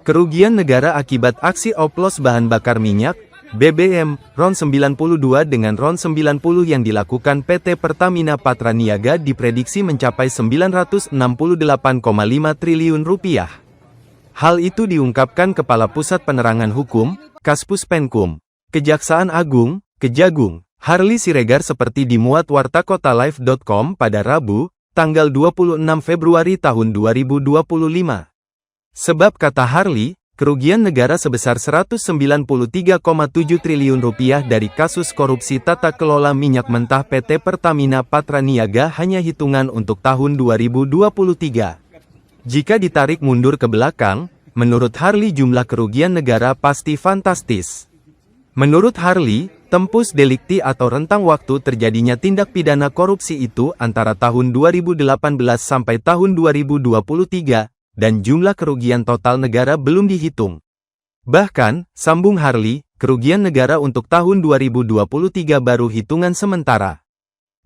Kerugian negara akibat aksi oplos bahan bakar minyak, BBM, RON 92 dengan RON 90 yang dilakukan PT Pertamina Patraniaga diprediksi mencapai Rp968,5 triliun. Hal itu diungkapkan Kepala Pusat Penerangan Hukum, Kaspuspenkum, Kejaksaan Agung, Kejagung, Harly Siregar seperti dimuat wartakotalive.com pada Rabu, tanggal 26 Februari tahun 2025. Sebab kata Harly, kerugian negara sebesar Rp193,7 triliun dari kasus korupsi tata kelola minyak mentah PT Pertamina Patraniaga hanya hitungan untuk tahun 2023. Jika ditarik mundur ke belakang, menurut Harly jumlah kerugian negara pasti fantastis. Menurut Harly, tempus delikti atau rentang waktu terjadinya tindak pidana korupsi itu antara tahun 2018 sampai tahun 2023, dan jumlah kerugian total negara belum dihitung. Bahkan, sambung Harly, kerugian negara untuk tahun 2023 baru hitungan sementara.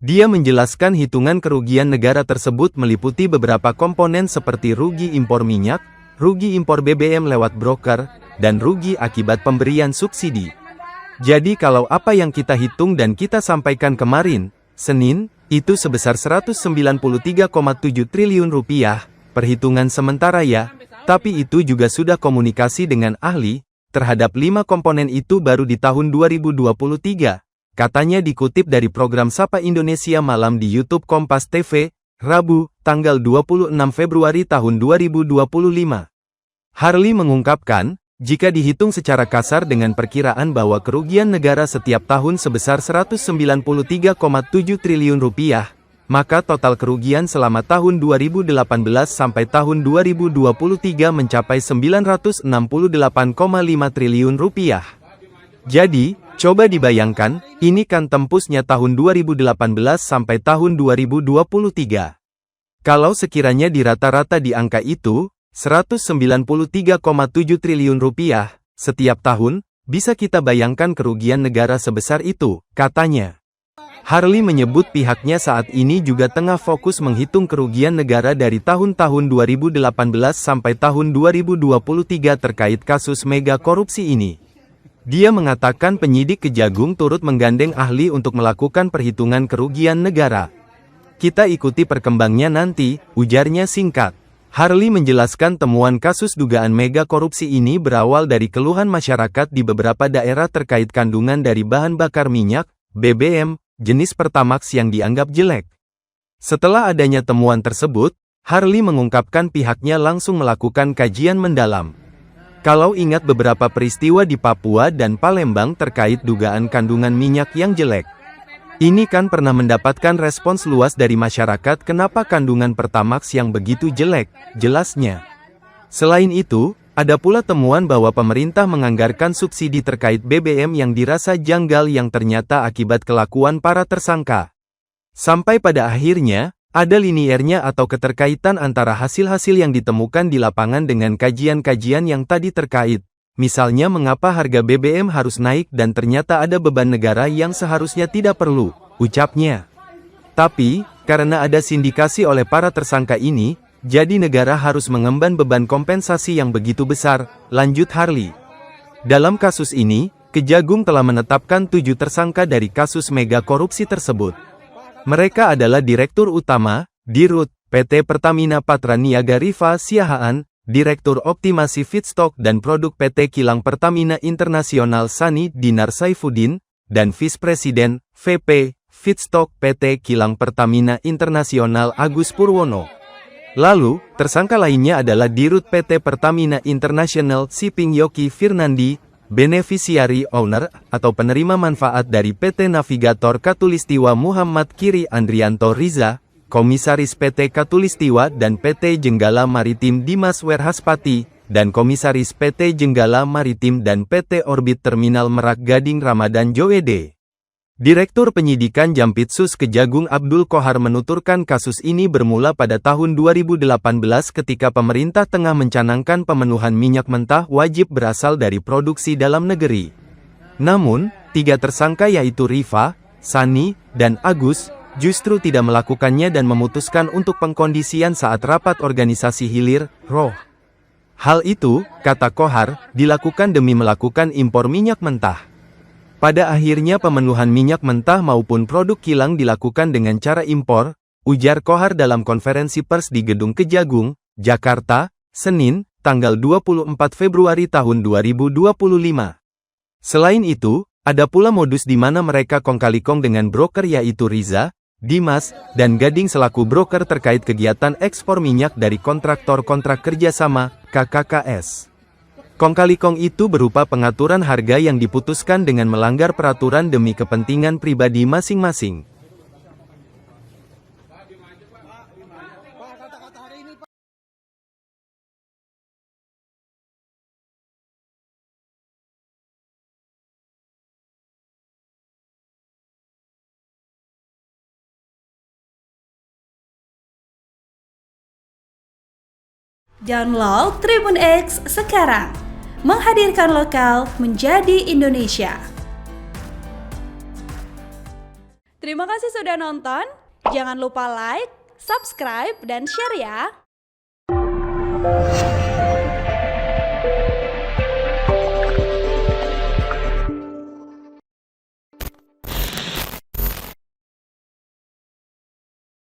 Dia menjelaskan hitungan kerugian negara tersebut meliputi beberapa komponen seperti rugi impor minyak, rugi impor BBM lewat broker, dan rugi akibat pemberian subsidi. Jadi kalau apa yang kita hitung dan kita sampaikan kemarin, Senin, itu sebesar Rp193,7 triliun, perhitungan sementara ya, tapi itu juga sudah komunikasi dengan ahli, terhadap 5 komponen itu baru di tahun 2023, katanya dikutip dari program Sapa Indonesia Malam di YouTube Kompas TV, Rabu, tanggal 26 Februari tahun 2025. Harly mengungkapkan, jika dihitung secara kasar dengan perkiraan bahwa kerugian negara setiap tahun sebesar Rp193,7 triliun, maka total kerugian selama tahun 2018 sampai tahun 2023 mencapai Rp968,5 triliun. Jadi, coba dibayangkan, ini kan tempusnya tahun 2018 sampai tahun 2023. Kalau sekiranya di rata-rata di angka itu, Rp193,7 triliun setiap tahun, bisa kita bayangkan kerugian negara sebesar itu, katanya. Harly menyebut pihaknya saat ini juga tengah fokus menghitung kerugian negara dari tahun-tahun 2018 sampai tahun 2023 terkait kasus mega korupsi ini. Dia mengatakan penyidik Kejagung turut menggandeng ahli untuk melakukan perhitungan kerugian negara. Kita ikuti perkembangnya nanti, ujarnya singkat. Harly menjelaskan temuan kasus dugaan mega korupsi ini berawal dari keluhan masyarakat di beberapa daerah terkait kandungan dari bahan bakar minyak, BBM, jenis Pertamax yang dianggap jelek. Setelah adanya temuan tersebut, Harly mengungkapkan pihaknya langsung melakukan kajian mendalam. Kalau ingat beberapa peristiwa di Papua dan Palembang terkait dugaan kandungan minyak yang jelek. Ini kan pernah mendapatkan respons luas dari masyarakat kenapa kandungan Pertamax yang begitu jelek, jelasnya. Selain itu, ada pula temuan bahwa pemerintah menganggarkan subsidi terkait BBM yang dirasa janggal yang ternyata akibat kelakuan para tersangka. Sampai pada akhirnya, ada liniernya atau keterkaitan antara hasil-hasil yang ditemukan di lapangan dengan kajian-kajian yang tadi terkait. Misalnya mengapa harga BBM harus naik dan ternyata ada beban negara yang seharusnya tidak perlu, ucapnya. Tapi, karena ada sindikasi oleh para tersangka ini, jadi negara harus mengemban beban kompensasi yang begitu besar, lanjut Harly. Dalam kasus ini, Kejagung telah menetapkan 7 tersangka dari kasus mega korupsi tersebut. Mereka adalah Direktur Utama, Dirut, PT Pertamina Patraniaga Rifa Siahaan, Direktur Optimasi Feedstock dan Produk PT Kilang Pertamina Internasional Sani Dinar Saifuddin, dan Vice Presiden, VP, Feedstock PT Kilang Pertamina Internasional Agus Purwono. Lalu, tersangka lainnya adalah Dirut PT Pertamina International Shipping Yoki Firnandi, Beneficiary Owner, atau penerima manfaat dari PT Navigator Katulistiwa Muhammad Kiri Andrianto Riza, Komisaris PT Katulistiwa dan PT Jenggala Maritim Dimas Werhaspati, dan Komisaris PT Jenggala Maritim dan PT Orbit Terminal Merak Gading Ramadan Joede. Direktur Penyidikan Jampitsus Kejagung Abdul Kohar menuturkan kasus ini bermula pada tahun 2018 ketika pemerintah tengah mencanangkan pemenuhan minyak mentah wajib berasal dari produksi dalam negeri. Namun, 3 tersangka yaitu Rifa, Sani, dan Agus, justru tidak melakukannya dan memutuskan untuk pengkondisian saat rapat organisasi hilir, ROH. Hal itu, kata Kohar, dilakukan demi melakukan impor minyak mentah. Pada akhirnya pemenuhan minyak mentah maupun produk kilang dilakukan dengan cara impor, ujar Kohar dalam konferensi pers di Gedung Kejagung, Jakarta, Senin, tanggal 24 Februari tahun 2025. Selain itu, ada pula modus di mana mereka kong kali kong dengan broker yaitu Riza, Dimas, dan Gading selaku broker terkait kegiatan ekspor minyak dari kontraktor kontrak kerjasama, KKKS. Kong kali kong itu berupa pengaturan harga yang diputuskan dengan melanggar peraturan demi kepentingan pribadi masing-masing. Download Tribun X sekarang, menghadirkan lokal menjadi Indonesia. Terima kasih sudah nonton, jangan lupa like, subscribe, dan share ya.